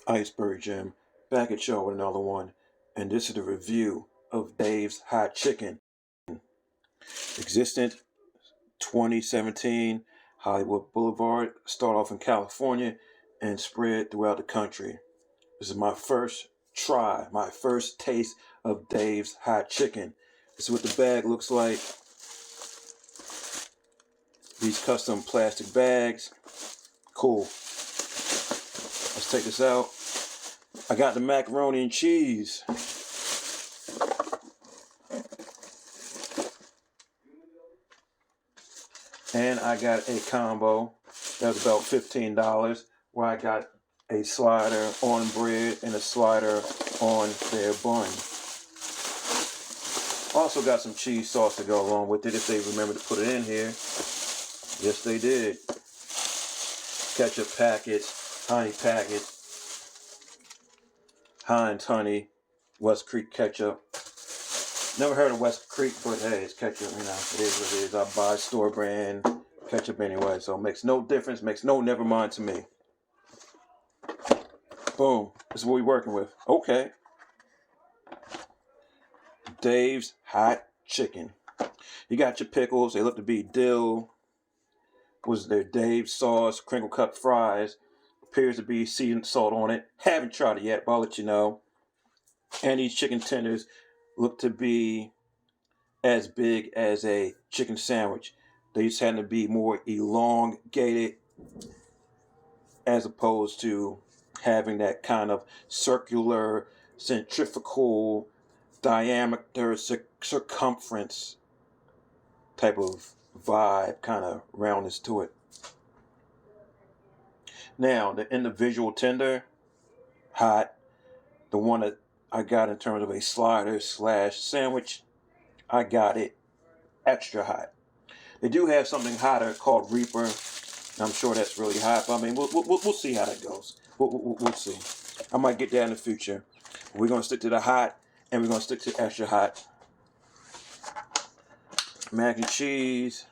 Iceberg Jim, back at y'all with another one, and this is the review of Dave's Hot Chicken. Existent 2017, Hollywood Boulevard, start off in California and spread throughout the country. This is my first try, my first taste of Dave's Hot Chicken. This is what the bag looks like. These custom plastic bags. Cool. Let's take this out. I got the macaroni and cheese. And I got a combo that was about $15 where I got a slider on bread and a slider on their bun. Also got some cheese sauce to go along with it if they remember to put it in here. Yes, they did. Ketchup packets, honey packets, Heinz honey, West Creek ketchup. Never heard of West Creek, but hey, it's ketchup, you know, it is what it is. I buy store brand ketchup anyway, so it makes no difference, makes no never mind to me. Boom, this is what we're working with. Okay. Dave's Hot Chicken. You got your pickles, they look to be dill. Was there Dave's sauce, crinkle cut fries, appears to be seasoned salt on it. Haven't tried it yet, but I'll let you know. And these chicken tenders look to be as big as a chicken sandwich. They just happen to be more elongated as opposed to having that kind of circular, centrifugal diameter, circumference type of vibe, kind of roundness to it. Now, the individual tender, hot. The one that I got in terms of a slider slash sandwich, I got it extra hot. They do have something hotter called Reaper. I'm sure that's really hot, but I mean, we'll see how that goes. We'll see. I might get that in the future. We're going to stick to the hot, and we're going to stick to extra hot. Mac and cheese.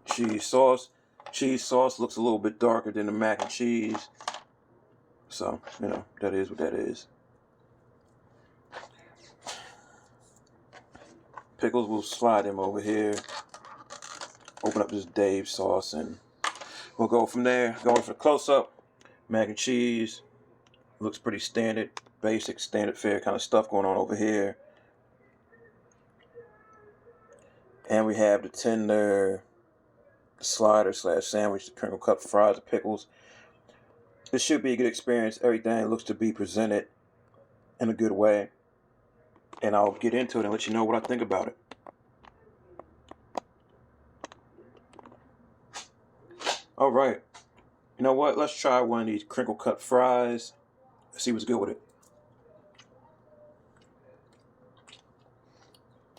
Cheese sauce. Cheese sauce looks a little bit darker than the mac and cheese. So, you know, that is what that is. Pickles, will slide them over here. Open up this Dave sauce and we'll go from there. Going for the close-up. Mac and cheese. Looks pretty standard, basic, standard fare kind of stuff going on over here. And we have the tender slider slash sandwich, the crinkle cut fries, the pickles. This should be a good experience. Everything looks to be presented in a good way. And I'll get into it and let you know what I think about it. All right. You know what? Let's try one of these crinkle cut fries. Let's see what's good with it.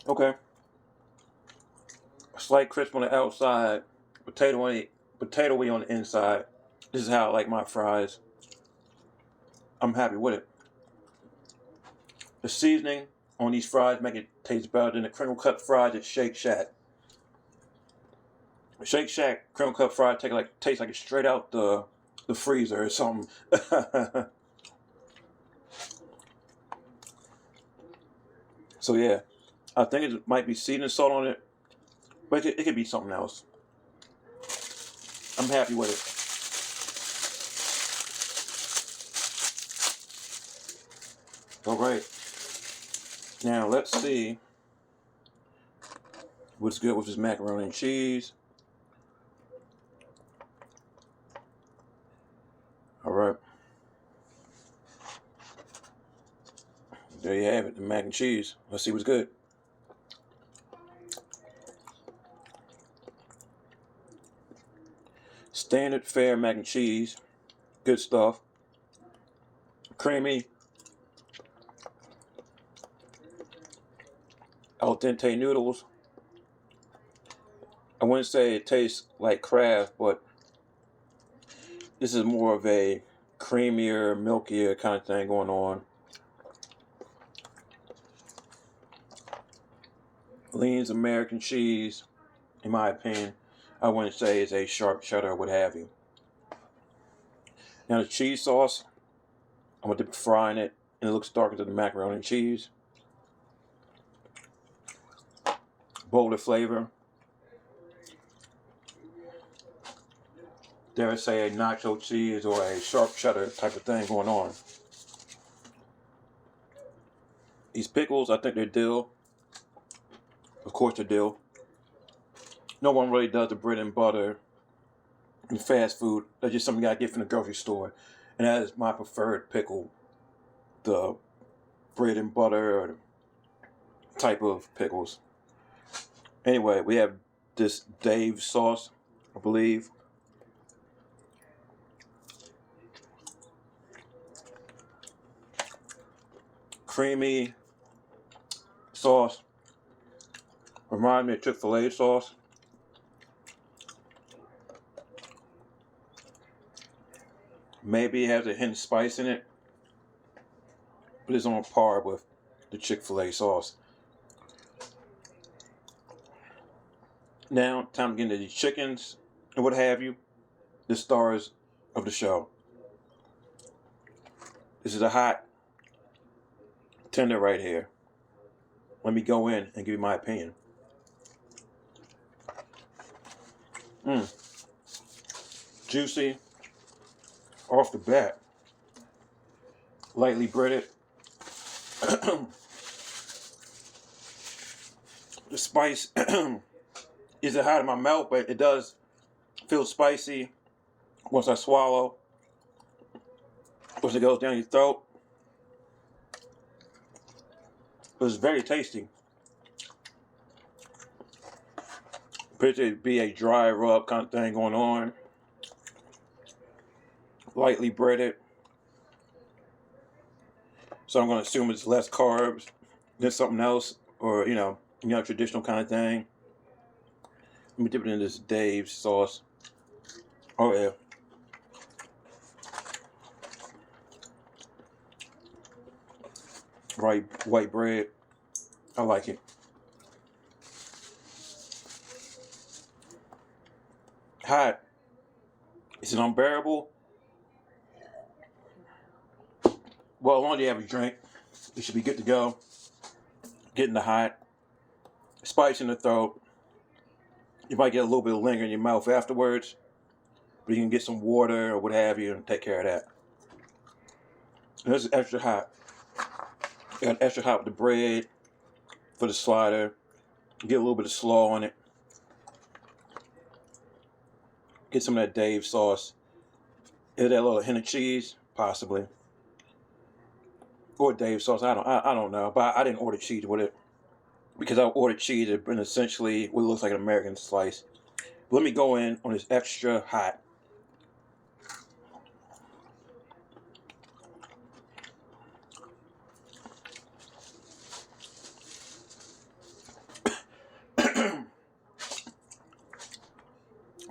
Okay. A slight crisp on the outside, potatoey on the inside. This is how I like my fries. I'm happy with it. The seasoning on these fries make it taste better than the crinkle cut fries at Shake Shack. Shake Shack crinkle cut fries taste like it's straight out the freezer or something. So yeah, I think it might be seasoning salt on it, but it could be something else. I'm happy with it. All right. Now let's see what's good with this macaroni and cheese. All right. There you have it, the mac and cheese. Let's see what's good. Standard fare mac and cheese. Good stuff. Creamy. Al dente noodles. I wouldn't say it tastes like Kraft, but this is more of a creamier, milkier kind of thing going on. Leans American cheese, in my opinion. I wouldn't say it's a sharp cheddar or what have you. Now the cheese sauce, I'm gonna dip fry in it, and it looks darker than the macaroni and cheese. Bolder flavor. Dare I say a nacho cheese or a sharp cheddar type of thing going on. These pickles, I think they're dill. Of course they're dill. No one really does the bread and butter in fast food. That's just something you gotta get from the grocery store. And that is my preferred pickle. The bread and butter type of pickles. Anyway, we have this Dave sauce, I believe. Creamy sauce. Remind me of Chick-fil-A sauce. Maybe it has a hint of spice in it, but it's on par with the Chick-fil-A sauce. Now, time to get into these chickens and what have you. The stars of the show. This is a hot tender right here. Let me go in and give you my opinion. Juicy off the bat. Lightly breaded. The spice isn't hot in my mouth, but it does feel spicy once I swallow. Once it goes down your throat. But it's very tasty. Appears to be a dry rub kind of thing going on. Lightly breaded. So I'm going to assume it's less carbs than something else, or traditional kind of thing. Let me dip it in this Dave's sauce. Oh yeah. Right, white bread. I like it. Hot. Is it unbearable? Well, as long as you have a drink, it should be good to go. Getting the hot. Spice in the throat. You might get a little bit of linger in your mouth afterwards, but you can get some water or what have you and take care of that. And this is extra hot. Got extra hot with the bread for the slider. Get a little bit of slaw on it. Get some of that Dave sauce. Is that a little hint of cheese? Possibly. Or Dave sauce. I don't know. But I didn't order cheese with it. Because I ordered cheese and essentially what looks like an American slice. But let me go in on this extra hot.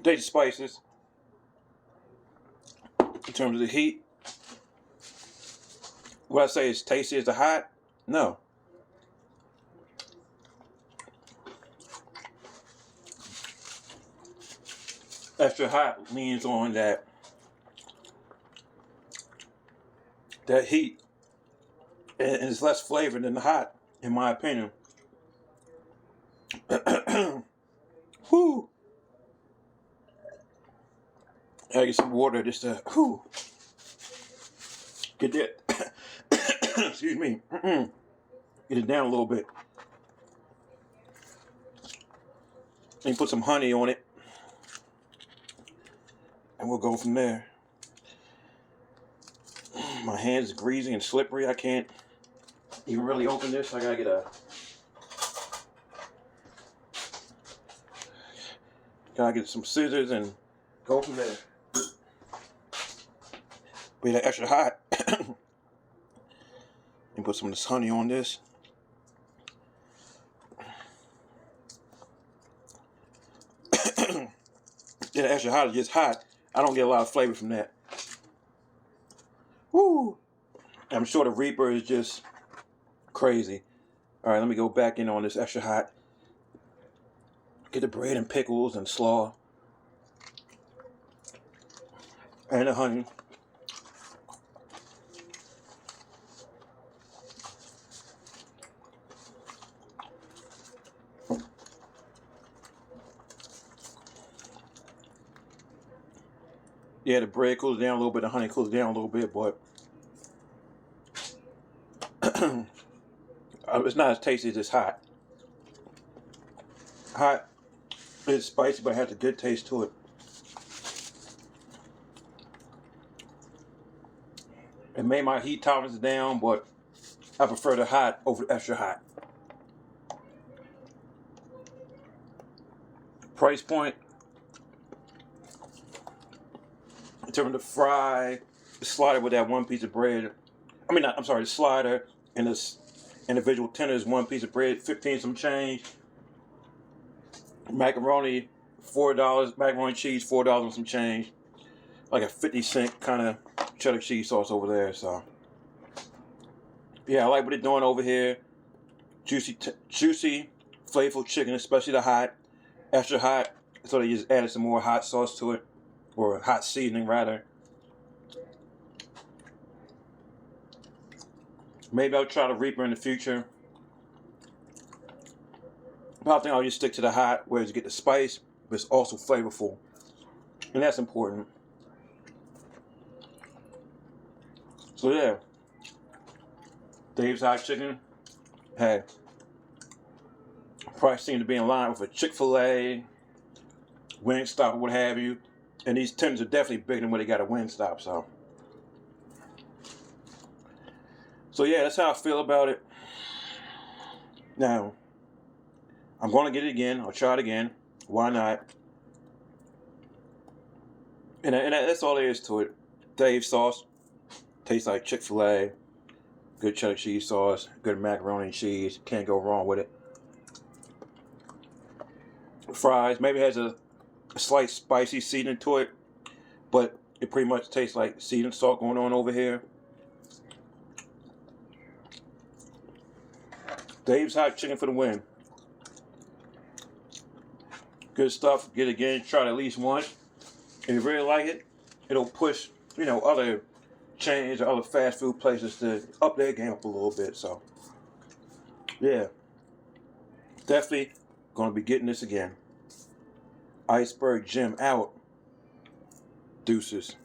Taste the spices. In terms of the heat. What I say is tasty as the hot? No. Extra hot leans on that heat, and it's less flavor than the hot, in my opinion. Whoo! I get some water just to get that. Excuse me. Get it down a little bit. And put some honey on it. And we'll go from there. My hands are greasy and slippery. I can't even really open this. I gotta get some scissors and go from there. But it's extra hot. And put some of this honey on this. Yeah, extra hot is just hot. I don't get a lot of flavor from that. Woo! I'm sure the Reaper is just crazy. Alright, let me go back in on this extra hot. Get the bread and pickles and slaw. And the honey. Yeah, the bread cools down a little bit, the honey cools down a little bit, but it's not as tasty as it's hot. Hot is spicy, but it has a good taste to it. It made my heat tolerance down, but I prefer the hot over the extra hot. Price point, in terms of the fry, the slider with that one piece of bread. The slider and this individual tenders, one piece of bread, 15 some change. Macaroni, $4. Macaroni cheese, $4 and some change. Like a 50-cent kind of cheddar cheese sauce over there. So yeah, I like what they're doing over here. Juicy, flavorful chicken, especially the hot, extra hot. So they just added some more hot sauce to it, or hot seasoning rather. Maybe I'll try the Reaper in the future. But I think I'll just stick to the hot, where you get the spice, but it's also flavorful, and that's important. So yeah, Dave's Hot Chicken, hey, price seemed to be in line with a Chick-fil-A, Wingstop, or what have you. And these tenders are definitely bigger than what they got at Wingstop. So yeah, that's how I feel about it. Now, I'm going to get it again. I'll try it again. Why not? And that's all there is to it. Dave's sauce tastes like Chick-fil-A. Good cheddar cheese sauce. Good macaroni and cheese. Can't go wrong with it. Fries. Maybe it has a slight spicy seasoning to it, but it pretty much tastes like seasoned salt going on over here. Dave's Hot Chicken for the win. Good stuff. Get it again. Try it at least once. If you really like it, it'll push, other chains or other fast food places to up their game up a little bit. So, yeah. Definitely going to be getting this again. Iceberg Jim out. Deuces.